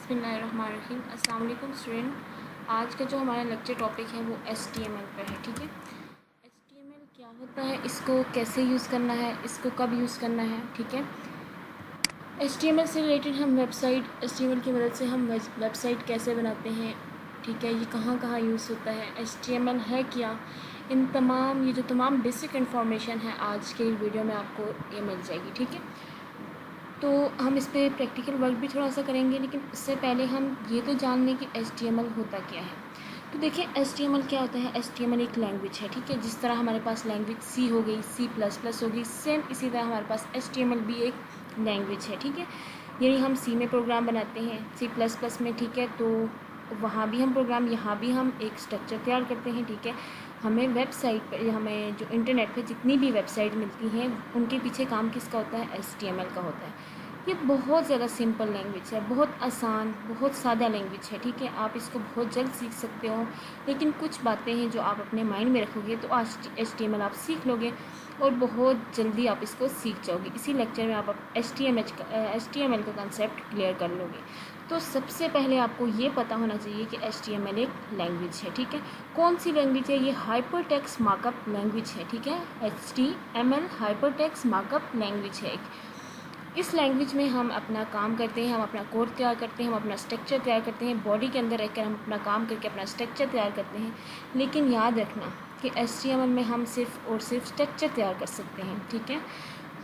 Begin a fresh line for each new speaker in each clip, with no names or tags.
बिस्मिल्लाहिर्रहमानिर्रहीम। अस्सलाम वालेकुम स्टूडेंट। आज का जो हमारा लेक्चर टॉपिक है वो HTML पर है। ठीक है, HTML क्या होता है, इसको कैसे यूज़ करना है, इसको कब यूज़ करना है। ठीक है, HTML से रिलेटेड हम HTML की मदद से हम वेबसाइट कैसे बनाते हैं। ठीक है, ये कहाँ कहाँ यूज़ होता है, HTML है क्या, ये जो तमाम बेसिक इन्फॉर्मेशन है आज के वीडियो में आपको ये मिल जाएगी। ठीक है, तो हम इस पर प्रैक्टिकल वर्क भी थोड़ा सा करेंगे, लेकिन उससे पहले हम ये तो जान लें कि HTML होता क्या है। तो देखिए, HTML क्या होता है। HTML एक लैंग्वेज है। ठीक है, जिस तरह हमारे पास लैंग्वेज C हो गई, C++ हो गई, सेम इसी तरह हमारे पास HTML भी एक लैंग्वेज है। ठीक है, यानी हम C में प्रोग्राम बनाते हैं, C++ में। ठीक है, तो वहाँ भी हम प्रोग्राम, यहाँ भी हम एक स्ट्रक्चर तैयार करते हैं। ठीक है, हमें वेबसाइट पर, हमें जो इंटरनेट पे जितनी भी वेबसाइट मिलती हैं उनके पीछे काम किसका होता है, HTML का होता है। ये बहुत ज़्यादा सिंपल लैंग्वेज है, बहुत आसान, बहुत सादा लैंग्वेज है। ठीक है, आप इसको बहुत जल्द सीख सकते हो, लेकिन कुछ बातें हैं जो आप अपने माइंड में रखोगे तो आज HTML आप सीख लोगे और बहुत जल्दी आप इसको सीख जाओगे। इसी लेक्चर में आप HTML का कंसेप्ट क्लियर कर लोगे। तो सबसे पहले आपको ये पता होना चाहिए कि HTML एक लैंग्वेज है। ठीक है, कौन सी लैंग्वेज है, ये हाइपरटेक्स्ट मार्कअप लैंग्वेज है। ठीक है, HTML हाइपरटेक्स्ट मार्कअप लैंग्वेज है। इस लैंग्वेज में हम अपना काम करते हैं, हम अपना कोड तैयार करते हैं, हम अपना स्ट्रक्चर तैयार करते हैं, बॉडी के अंदर रहकर हम अपना काम करके अपना स्ट्रक्चर तैयार करते हैं। लेकिन याद रखना कि HTML में हम सिर्फ और सिर्फ स्ट्रक्चर तैयार कर सकते हैं। ठीक है,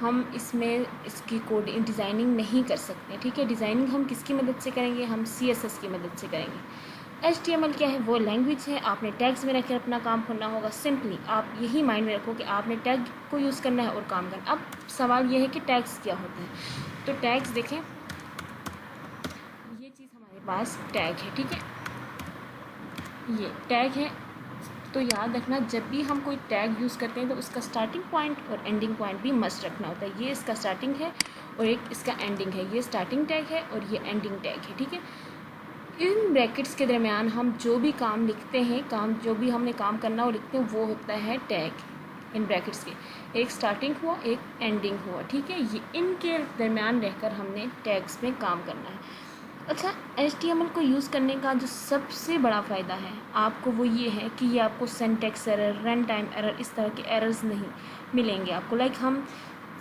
हम इसमें इसकी कोड डिज़ाइनिंग नहीं कर सकते। ठीक है, डिज़ाइनिंग हम किसकी मदद से करेंगे, हम CSS की मदद से करेंगे। HTML क्या है, वो लैंग्वेज है। आपने टैग्स में रखकर अपना काम करना होगा। सिंपली आप यही माइंड में रखो कि आपने टैग को यूज़ करना है और काम करना। अब सवाल ये है कि टैग्स क्या होते हैं। तो टैग्स देखें, ये चीज़ हमारे पास टैग है। ठीक है, ये टैग है। तो याद रखना, जब भी हम कोई टैग यूज़ करते हैं तो उसका स्टार्टिंग पॉइंट और एंडिंग पॉइंट भी मस्ट रखना होता है। ये इसका स्टार्टिंग है और एक इसका एंडिंग है। ये स्टार्टिंग टैग है और ये एंडिंग टैग है। ठीक है, इन ब्रैकेट्स के दरमियान हम जो भी काम लिखते हैं, जो भी हमने काम करना हो लिखते हैं, वो होता है टैग। इन ब्रैकेट्स के एक स्टार्टिंग हुआ, एक एंडिंग हुआ। ठीक है, ये इनके दरमियान रहकर हमने टैग्स में काम करना है। अच्छा, HTML को यूज़ करने का जो सबसे बड़ा फ़ायदा है आपको, वो ये है कि ये आपको syntax error, run time error, इस तरह के एरर्स नहीं मिलेंगे आपको। लाइक हम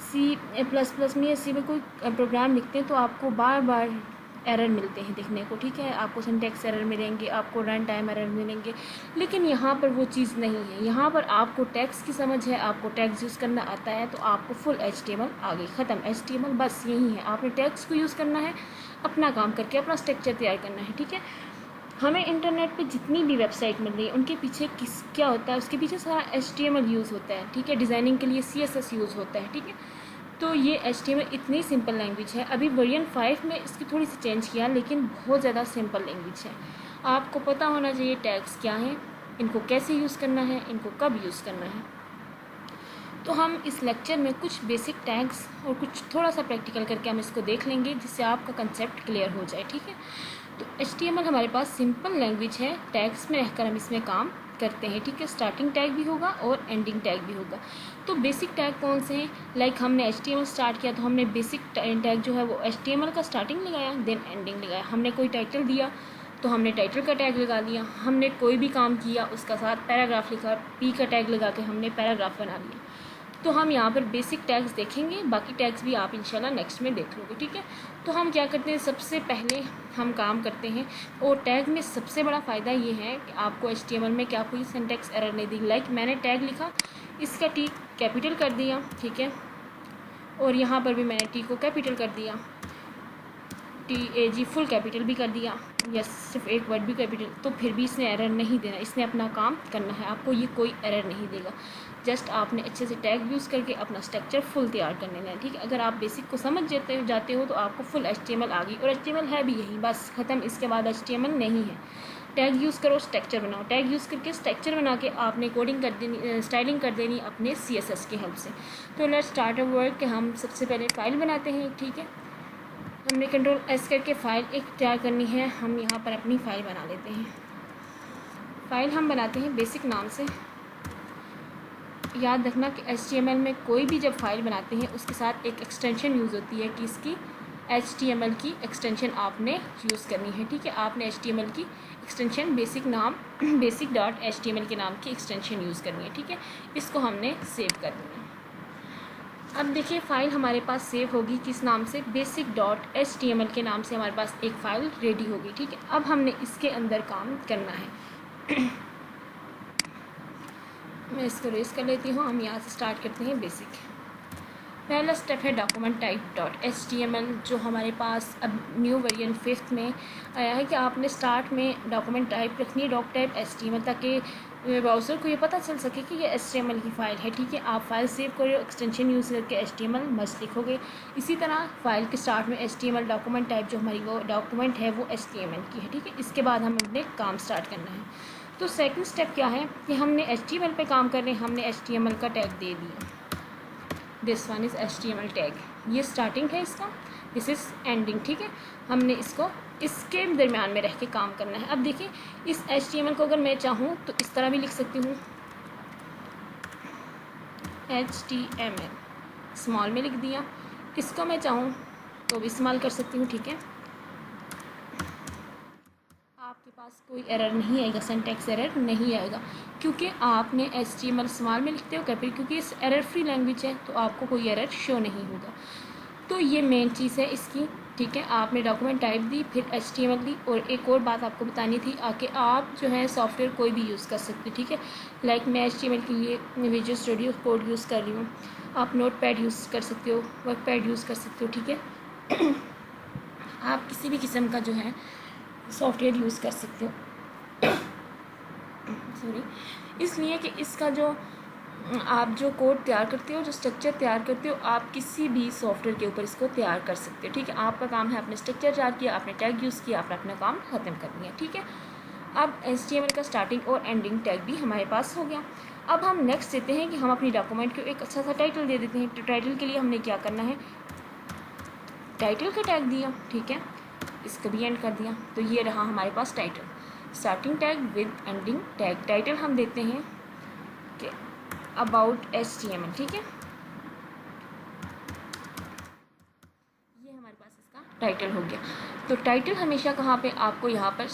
C++ में या C में कोई प्रोग्राम लिखते हैं तो आपको बार बार एरर मिलते हैं देखने को। ठीक है, आपको सिंटैक्स एरर मिलेंगे, आपको रन टाइम एरर मिलेंगे, लेकिन यहाँ पर वो चीज़ नहीं है। यहाँ पर आपको टैग्स की समझ है, आपको टैग्स यूज़ करना आता है, तो आपको फुल HTML आ गई, ख़त्म। HTML बस यही है, आपने टैग्स को यूज़ करना है, अपना काम करके अपना स्ट्रक्चर तैयार करना है। ठीक है, हमें इंटरनेट पे जितनी भी वेबसाइट मिल रही है उनके पीछे क्या होता है, उसके पीछे सारा HTML यूज़ होता है। ठीक है, डिज़ाइनिंग के लिए CSS यूज़ होता है। ठीक है, तो ये HTML इतनी सिंपल लैंग्वेज है। अभी वर्जन 5 में इसकी थोड़ी सी चेंज किया, लेकिन बहुत ज़्यादा सिंपल लैंग्वेज है। आपको पता होना चाहिए टैग्स क्या हैं, इनको कैसे यूज़ करना है, इनको कब यूज़ करना है। तो हम इस लेक्चर में कुछ बेसिक टैग्स और कुछ थोड़ा सा प्रैक्टिकल करके हम इसको देख लेंगे, जिससे आपका कंसेप्ट क्लियर हो जाए। ठीक है, तो HTML हमारे पास सिंपल लैंग्वेज है, टैग्स में रहकर हम इसमें काम करते हैं। ठीक है, स्टार्टिंग टैग भी होगा और एंडिंग टैग भी होगा। तो बेसिक टैग कौन से हैं, लाइक हमने HTML स्टार्ट किया तो हमने बेसिक टैग जो है वो HTML का स्टार्टिंग लगाया, देन एंडिंग लगाया। हमने कोई टाइटल दिया तो हमने टाइटल का टैग लगा लिया। हमने कोई भी काम किया उसका साथ पैराग्राफ लिखा, P का टैग लगा के हमने पैराग्राफ बना लिया। तो हम यहाँ पर बेसिक टैग्स देखेंगे, बाकी टैग्स भी आप इंशाल्लाह नेक्स्ट में देख लोगे। ठीक है, तो हम क्या करते हैं, सबसे पहले हम काम करते हैं। और टैग में सबसे बड़ा फ़ायदा ये है कि आपको HTML में क्या कोई सिंटैक्स एरर नहीं दी। लाइक मैंने टैग लिखा, इसका T कैपिटल कर दिया। ठीक है, और यहाँ पर भी मैंने T को कैपिटल कर दिया, TAG फुल कैपिटल भी कर दिया, या सिर्फ एक वर्ड भी कैपिटल, तो फिर भी इसने एरर नहीं देना। इसने अपना काम करना है, आपको ये कोई एरर नहीं देगा। जस्ट आपने अच्छे से टैग यूज़ करके अपना स्ट्रक्चर फुल तैयार करने लेना है। ठीक है, अगर आप बेसिक को समझ जाते हो तो आपको फुल HTML आ गई, और HTML है भी यही, बस ख़त्म। इसके बाद HTML नहीं है। टैग यूज़ करो, स्ट्रक्चर बनाओ, टैग यूज़ करके स्ट्रक्चर बना के आपने कोडिंग कर देनी, स्टाइलिंग कर देनी अपने CSS की हेल्प से। तो लेट्स स्टार्ट अ वर्क कि हम सबसे पहले फ़ाइल बनाते हैं। ठीक है, हमने Ctrl+S करके फ़ाइल एक तैयार करनी है। हम यहाँ पर अपनी फ़ाइल बना लेते हैं। फ़ाइल हम बनाते हैं बेसिक नाम से। याद रखना कि HTML में कोई भी जब फाइल बनाते हैं उसके साथ एक एक्सटेंशन यूज़ होती है कि इसकी HTML की एक्सटेंशन आपने यूज़ करनी है, ठीक है। आपने HTML की एक्सटेंशन basic.html के नाम की एक्सटेंशन यूज़ करनी है, ठीक है। इसको हमने सेव कर देना है। अब देखिए फ़ाइल हमारे पास सेव होगी किस नाम से, basic.html के नाम से हमारे पास एक फ़ाइल रेडी होगी, ठीक है। अब हमने इसके अंदर काम करना है। मैं इसको रेस कर लेती हूँ। हम यहाँ से स्टार्ट करते हैं बेसिक। पहला स्टेप है डॉक्यूमेंट टाइप.html, जो हमारे पास अब न्यू वर्जन 5th में आया है कि आपने स्टार्ट में डॉक्यूमेंट टाइप रखनी है, डॉक टाइप HTML, ताकि ब्राउज़र को ये पता चल सके कि ये HTML की फ़ाइल है, ठीक है। आप फाइल सेव करो, एक्सटेंशन यूज़ करके HTML मस्ट लिखोगे। इसी तरह फाइल के स्टार्ट में HTML डॉक्यूमेंट टाइप जो हमारी वो डॉक्यूमेंट है वो HTML की है, ठीक है। इसके बाद हमें अपने काम स्टार्ट करना है। तो सेकंड स्टेप क्या है कि हमने HTML पे काम कर रहे हैं, हमने HTML का टैग दे दिया। This one is HTML tag, ये स्टार्टिंग है इसका, दिस इज़ एंडिंग, ठीक है। हमने इसको इसके दरमियान में रह के काम करना है। अब देखिए इस HTML को अगर मैं चाहूँ तो इस तरह भी लिख सकती हूँ, HTML स्मॉल में लिख दिया। इसको मैं चाहूँ तो भी इस्तेमाल कर सकती हूँ, ठीक है। आपके पास कोई एरर नहीं आएगा, सिंटैक्स एरर नहीं आएगा, क्योंकि आपने HTML स्मॉल में लिखते हो कैपिटल, क्योंकि इस एरर फ्री लैंग्वेज है तो आपको कोई एरर शो नहीं होगा। तो ये मेन चीज़ है इसकी, ठीक है। आपने डॉक्यूमेंट टाइप दी, फिर HTML दी, और एक और बात आपको बतानी थी आके आप जो है सॉफ्टवेयर कोई भी यूज़ कर सकते हो, ठीक है। लाइक मैं HTML के लिए विजुअल स्टूडियो कोड यूज़ कर रही हूँ, आप नोटपैड यूज़ कर सकते हो, वर्कपैड यूज़ कर सकते हो, ठीक है। आप किसी भी किस्म का जो है सॉफ्टवेयर यूज़ कर सकते हो। सॉरी, इसलिए कि इसका जो आप जो कोड तैयार करते हो, जो स्ट्रक्चर तैयार करते हो, आप किसी भी सॉफ्टवेयर के ऊपर इसको तैयार कर सकते हो, ठीक है। आपका काम है आपने स्ट्रक्चर तैयार किया, आपने टैग यूज़ किया, आपने अपना काम ख़त्म कर दिया, ठीक है। अब HTML का स्टार्टिंग और एंडिंग टैग भी हमारे पास हो गया। अब हम नेक्स्ट देते हैं कि हम अपनी डॉक्यूमेंट को एक अच्छा सा टाइटल दे देते हैं। तो टाइटल के लिए हमने क्या करना है, टाइटल का टैग दिया, ठीक है, इसको भी एंड कर दिया। तो ये रहा हमारे पास title, starting tag with ending tag. Title हम देते हैं कि अबाउट HTML, ठीक है। ये हमारे पास इसका टाइटल हो गया। तो टाइटल हमेशा कहाँ पे, आपको यहाँ पर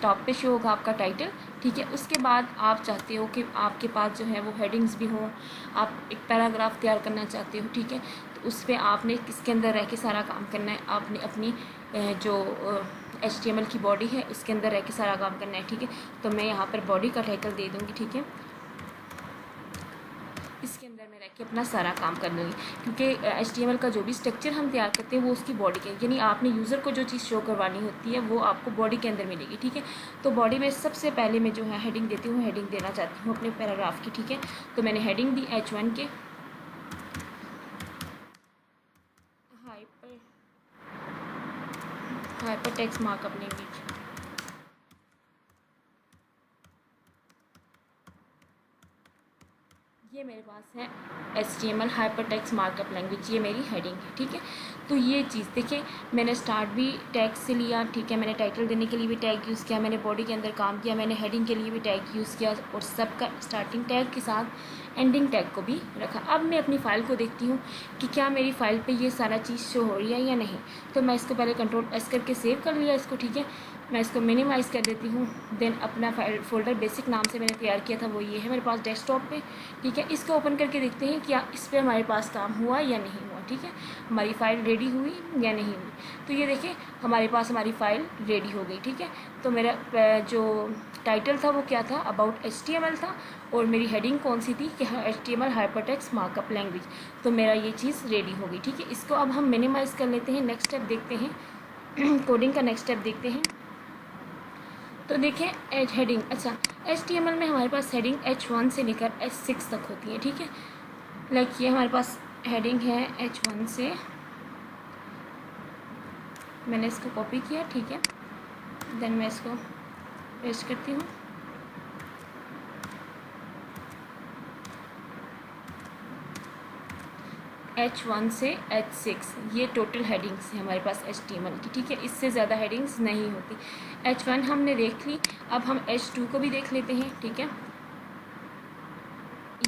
टॉप पे शो होगा आपका टाइटल, ठीक है। उसके बाद आप चाहते हो कि आपके पास जो है वो हेडिंग्स भी हों, आप एक पैराग्राफ तैयार करना चाहते हो, ठीक है। तो उस पर आपने किसके अंदर रह के सारा काम करना है, आपने अपनी जो HTML की बॉडी है उसके अंदर रह के सारा काम करना है, ठीक है। तो मैं यहाँ पर बॉडी का टाइटल दे दूँगी, ठीक है। इसके अंदर मैं रह के अपना सारा काम कर लूँगी, क्योंकि HTML का जो भी स्ट्रक्चर हम तैयार करते हैं वो उसकी बॉडी के, यानी आपने यूज़र को जो चीज़ शो करवानी होती है वो आपको बॉडी के अंदर मिलेगी, ठीक है। तो बॉडी में सबसे पहले मैं जो है हेडिंग देती हूँ, हेडिंग देना चाहती हूँ अपने पैराग्राफ की, ठीक है। तो मैंने हेडिंग दी H1 के हाइपर टेक्स्ट मार्कअप लैंग्वेज। ये मेरे पास है HTML हाइपरटेक्स्ट मार्कअप लैंग्वेज, ये मेरी हेडिंग है, ठीक है। तो ये चीज़ देखिए, मैंने स्टार्ट भी टैग से लिया, ठीक है। मैंने टाइटल देने के लिए भी टैग यूज़ किया, मैंने बॉडी के अंदर काम किया, मैंने हेडिंग के लिए भी टैग यूज़ किया, और सबका स्टार्टिंग टैग के साथ एंडिंग टैग को भी रखा। अब मैं अपनी फ़ाइल को देखती हूँ कि क्या मेरी फ़ाइल पे ये सारा चीज़ शो हो रही है या नहीं। तो मैं इसको पहले Ctrl+S करके सेव कर लिया इसको, ठीक है। मैं इसको मिनिमाइज़ कर देती हूँ। देन अपना फाइल फोल्डर बेसिक नाम से मैंने तैयार किया था वो ये है मेरे पास डेस्कटॉप पे, ठीक है। इसको ओपन करके देखते हैं कि इस पर हमारे पास काम हुआ या नहीं हुआ, ठीक है। हमारी फ़ाइल रेडी हुई या नहीं हुई। तो ये देखिए हमारे पास हमारी फ़ाइल रेडी हो गई, ठीक है। तो मेरा जो टाइटल था वो क्या था, अबाउट HTML था, और मेरी हेडिंग कौन सी थी कि HTML हाइपरटेक्स्ट मार्कअप लैंग्वेज। तो मेरा ये चीज़ रेडी हो गई, ठीक है। इसको अब हम मिनिमाइज़ कर लेते हैं। नेक्स्ट स्टेप देखते हैं, कोडिंग का नेक्स्ट स्टेप देखते हैं। तो देखें हेडिंग, अच्छा HTML में हमारे पास हेडिंग H1 से लेकर H6 तक होती है, ठीक है। लाइक ये हमारे पास हेडिंग है H1 से, मैंने इसको कॉपी किया, ठीक है। देन मैं इसको पेस्ट करती हूँ। H1 से H6 ये टोटल हेडिंग्स है हमारे पास HTML की, ठीक है। इससे ज़्यादा हेडिंग्स नहीं होती। H1 हमने देख ली, अब हम H2 को भी देख लेते हैं, ठीक है।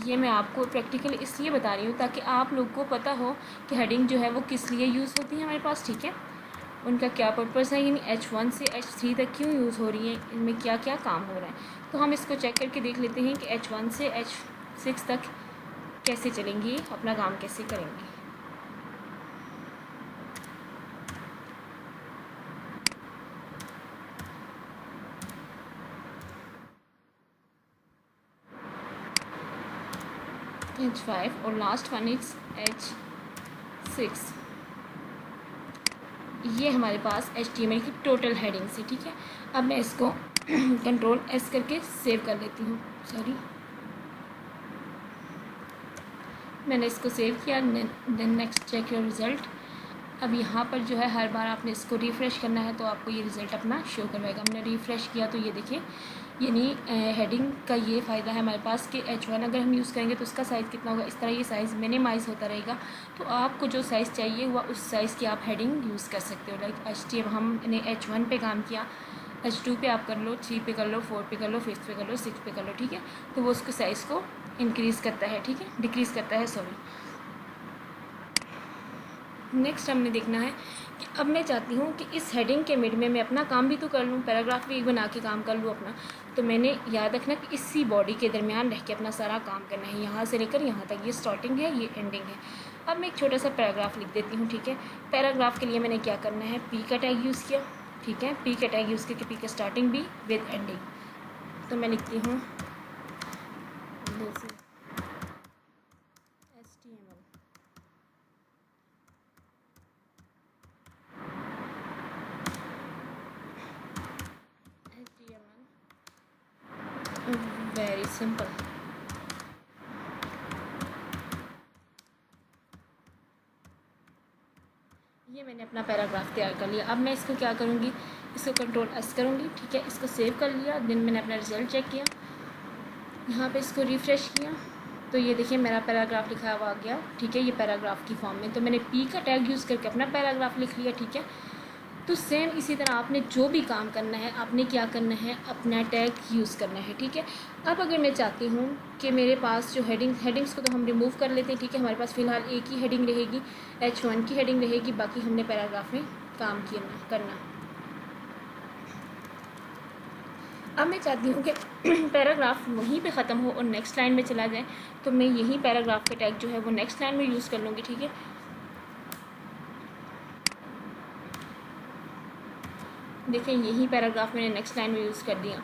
ये मैं आपको प्रैक्टिकल इसलिए बता रही हूँ ताकि आप लोग को पता हो कि हेडिंग जो है वो किस लिए यूज़ होती है हमारे पास, ठीक है। उनका क्या पर्पज़ है, यानी H1 से H3 तक क्यों यूज़ हो रही हैं, इनमें क्या क्या काम हो रहा है। तो हम इसको चेक करके देख लेते हैं कि H1 से H6 तक कैसे चलेंगी, अपना काम कैसे करेंगी। H5 और लास्ट वन इज H6। ये हमारे पास HTML की टोटल हेडिंग्स है, ठीक है। अब मैं इसको कंट्रोल S करके सेव कर लेती हूँ। सॉरी, मैंने इसको सेव किया। Then next check your result. अब यहाँ पर जो है हर बार आपने इसको रिफ़्रेश करना है तो आपको ये रिज़ल्ट अपना शो करवाएगा। हमने रिफ़्रेश किया तो ये देखिए, यानी हेडिंग का ये फ़ायदा है हमारे पास कि H1 अगर हम यूज़ करेंगे तो उसका साइज़ कितना होगा, इस तरह ये साइज़ मिनिमाइज़ होता रहेगा। तो आपको जो साइज़ चाहिए वह उस साइज़ की आप हेडिंग यूज़ कर सकते हो। लाइक HTML हमने H1 पे काम किया, H2 पे आप कर लो, 3 पे कर लो, 4 पे कर लो, 5 पे कर लो, 6 पे कर लो, ठीक है। तो वो उसके साइज़ को इंक्रीज़ करता है, ठीक है, डिक्रीज़ करता है, सॉरी। नेक्स्ट हमने देखना है कि अब मैं चाहती हूँ कि इस हेडिंग के मिड में मैं अपना काम भी तो कर लूँ, पैराग्राफ भी बना के काम कर लूँ अपना। तो मैंने याद रखना कि इसी बॉडी के दरमियान रह के अपना सारा काम करना है, यहाँ से लेकर यहाँ तक। ये स्टार्टिंग है, ये एंडिंग है। अब मैं एक छोटा सा पैराग्राफ लिख देती हूँ, ठीक है। पैराग्राफ के लिए मैंने क्या करना है, पी का टैग यूज़ किया, ठीक है। पी का टैग यूज़ करके पी का स्टार्टिंग भी विद एंडिंग। तो मैं लिखती हूँ वेरी सिंपल। ये मैंने अपना पैराग्राफ तैयार कर लिया। अब मैं इसको क्या करूँगी, इसको कंट्रोल S करूँगी, ठीक है। इसको सेव कर लिया। देन मैंने अपना रिजल्ट चेक किया, यहाँ पे इसको रिफ़्रेश किया तो ये देखिए मेरा पैराग्राफ लिखा हुआ आ गया, ठीक है। ये पैराग्राफ की फॉर्म में। तो मैंने पी का टैग यूज़ करके अपना पैराग्राफ लिख लिया, ठीक है। तो सेम इसी तरह आपने जो भी काम करना है, आपने क्या करना है, अपना टैग यूज़ करना है, ठीक है। अब अगर मैं चाहती हूँ कि मेरे पास जो हेडिंग्स को तो हम रिमूव कर लेते हैं, ठीक है। हमारे पास फ़िलहाल एक ही हेडिंग रहेगी, H1 की हेडिंग रहेगी, बाकी हमने पैराग्राफ में काम करना। अब मैं चाहती हूँ कि पैराग्राफ वहीं पे ख़त्म हो और नेक्स्ट लाइन में चला जाए। तो मैं यही पैराग्राफ का टैग जो है वो नेक्स्ट लाइन में यूज़ कर लूँगी, ठीक है। देखिए यही पैराग्राफ मैंने नेक्स्ट लाइन में यूज़ कर दिया।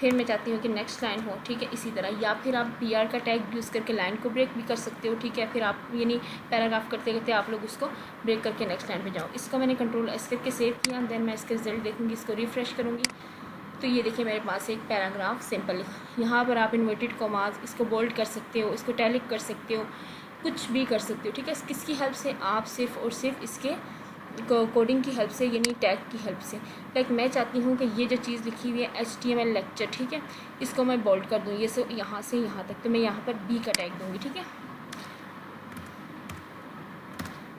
फिर मैं चाहती हूँ कि नेक्स्ट लाइन हो, ठीक है, इसी तरह। या फिर आप PR का टैग यूज़ करके लाइन को ब्रेक भी कर सकते हो, ठीक है। फिर आप यानी पैराग्राफ करते करते आप लोग उसको ब्रेक करके नेक्स्ट लाइन पे जाओ। इसको मैंने कंट्रोल S करके सेव किया। देन मैं इसके रिजल्ट देखूँगी, इसको रिफ़्रेश करूँगी तो ये देखिए मेरे पास एक पैराग्राफ सिंपल लिखा। यहाँ पर आप इन्वर्टेड कॉमास, इसको बोल्ड कर सकते हो, इसको टैलिक कर सकते हो, कुछ भी कर सकते हो, ठीक है। किसकी हेल्प से, आप सिर्फ और सिर्फ इसके कोडिंग की हेल्प से, यानी टैग की हेल्प से। लाइक मैं चाहती हूँ कि ये जो चीज़ लिखी हुई है HTML लेक्चर, ठीक है, इसको मैं बोल्ड कर दूँ, ये से यहाँ तक। तो मैं यहाँ पर B का टैग दूँगी, ठीक है।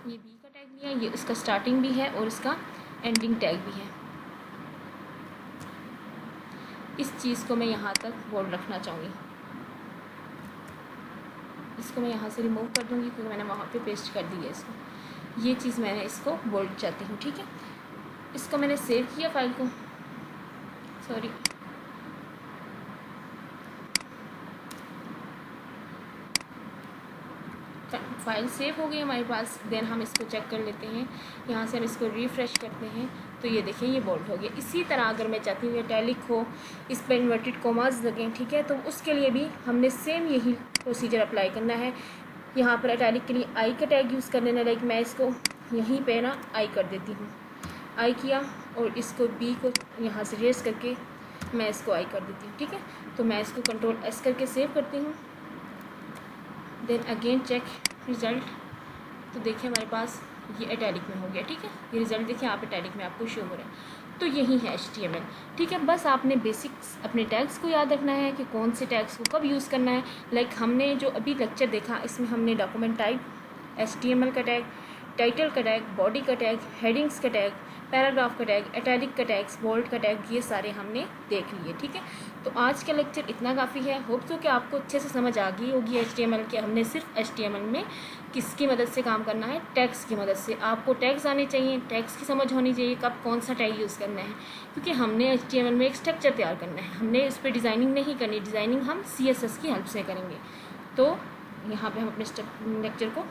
ये B का टैग लिया, ये इसका स्टार्टिंग भी है और इसका एंडिंग टैग भी है। इस चीज़ को मैं यहाँ तक बोल्ड रखना चाहूँगी। इसको मैं यहाँ से रिमूव कर दूँगी क्योंकि मैंने वहाँ पे पेस्ट कर दी है इसको। ये चीज़ मैंने इसको बोल्ड चाहती हूँ, ठीक है। इसको मैंने सेव किया फाइल को, सॉरी, फाइल सेव हो गई हमारे पास। देन हम इसको चेक कर लेते हैं, यहाँ से हम इसको रिफ़्रेश करते हैं तो ये देखिए ये बोल्ड हो गया। इसी तरह अगर मैं चाहती हूँ टैलिक हो, इस पर इन्वर्टेड कॉमास लगें, ठीक है, तो उसके लिए भी हमने सेम यही प्रोसीजर अप्लाई करना है। यहाँ पर इटैलिक के लिए आई का टैग यूज़ कर लेना। लाइक मैं इसको यहीं पे ना आई कर देती हूँ, आई किया और इसको बी को यहाँ से रेस करके मैं इसको आई कर देती हूँ, ठीक है। तो मैं इसको कंट्रोल S करके सेव करती हूँ। देन अगेन चेक रिज़ल्ट, तो देखिए हमारे पास ये इटैलिक में हो गया, ठीक है। ये रिज़ल्ट देखिए आप इटैलिक में आपको शो हो रहा है। तो यही है HTML, ठीक है। बस आपने बेसिक्स अपने टैग्स को याद रखना है कि कौन से टैग्स को कब यूज़ करना है। लाइक हमने जो अभी लेक्चर देखा इसमें हमने डॉक्यूमेंट टाइप, HTML का टैग, टाइटल का टैग, बॉडी का टैग, हेडिंग्स का टैग, पैराग्राफ का टैग, इटैलिक का टैग, बोल्ड का टैग, ये सारे हमने देख लिए। ठीक है, तो आज का लेक्चर इतना काफ़ी है। होप सो कि आपको अच्छे से समझ आ गई होगी HTML के। हमने सिर्फ HTML में किसकी मदद से काम करना है, टैग्स की मदद से। आपको टैग्स आने चाहिए, टैग्स की समझ होनी चाहिए, कब कौन सा टैग यूज़ करना है, क्योंकि हमने HTML में एक स्ट्रक्चर तैयार करना है, हमने इस पर डिज़ाइनिंग नहीं करनी। डिज़ाइनिंग हम CSS की हेल्प से करेंगे। तो यहाँ पे हम अपने लेक्चर को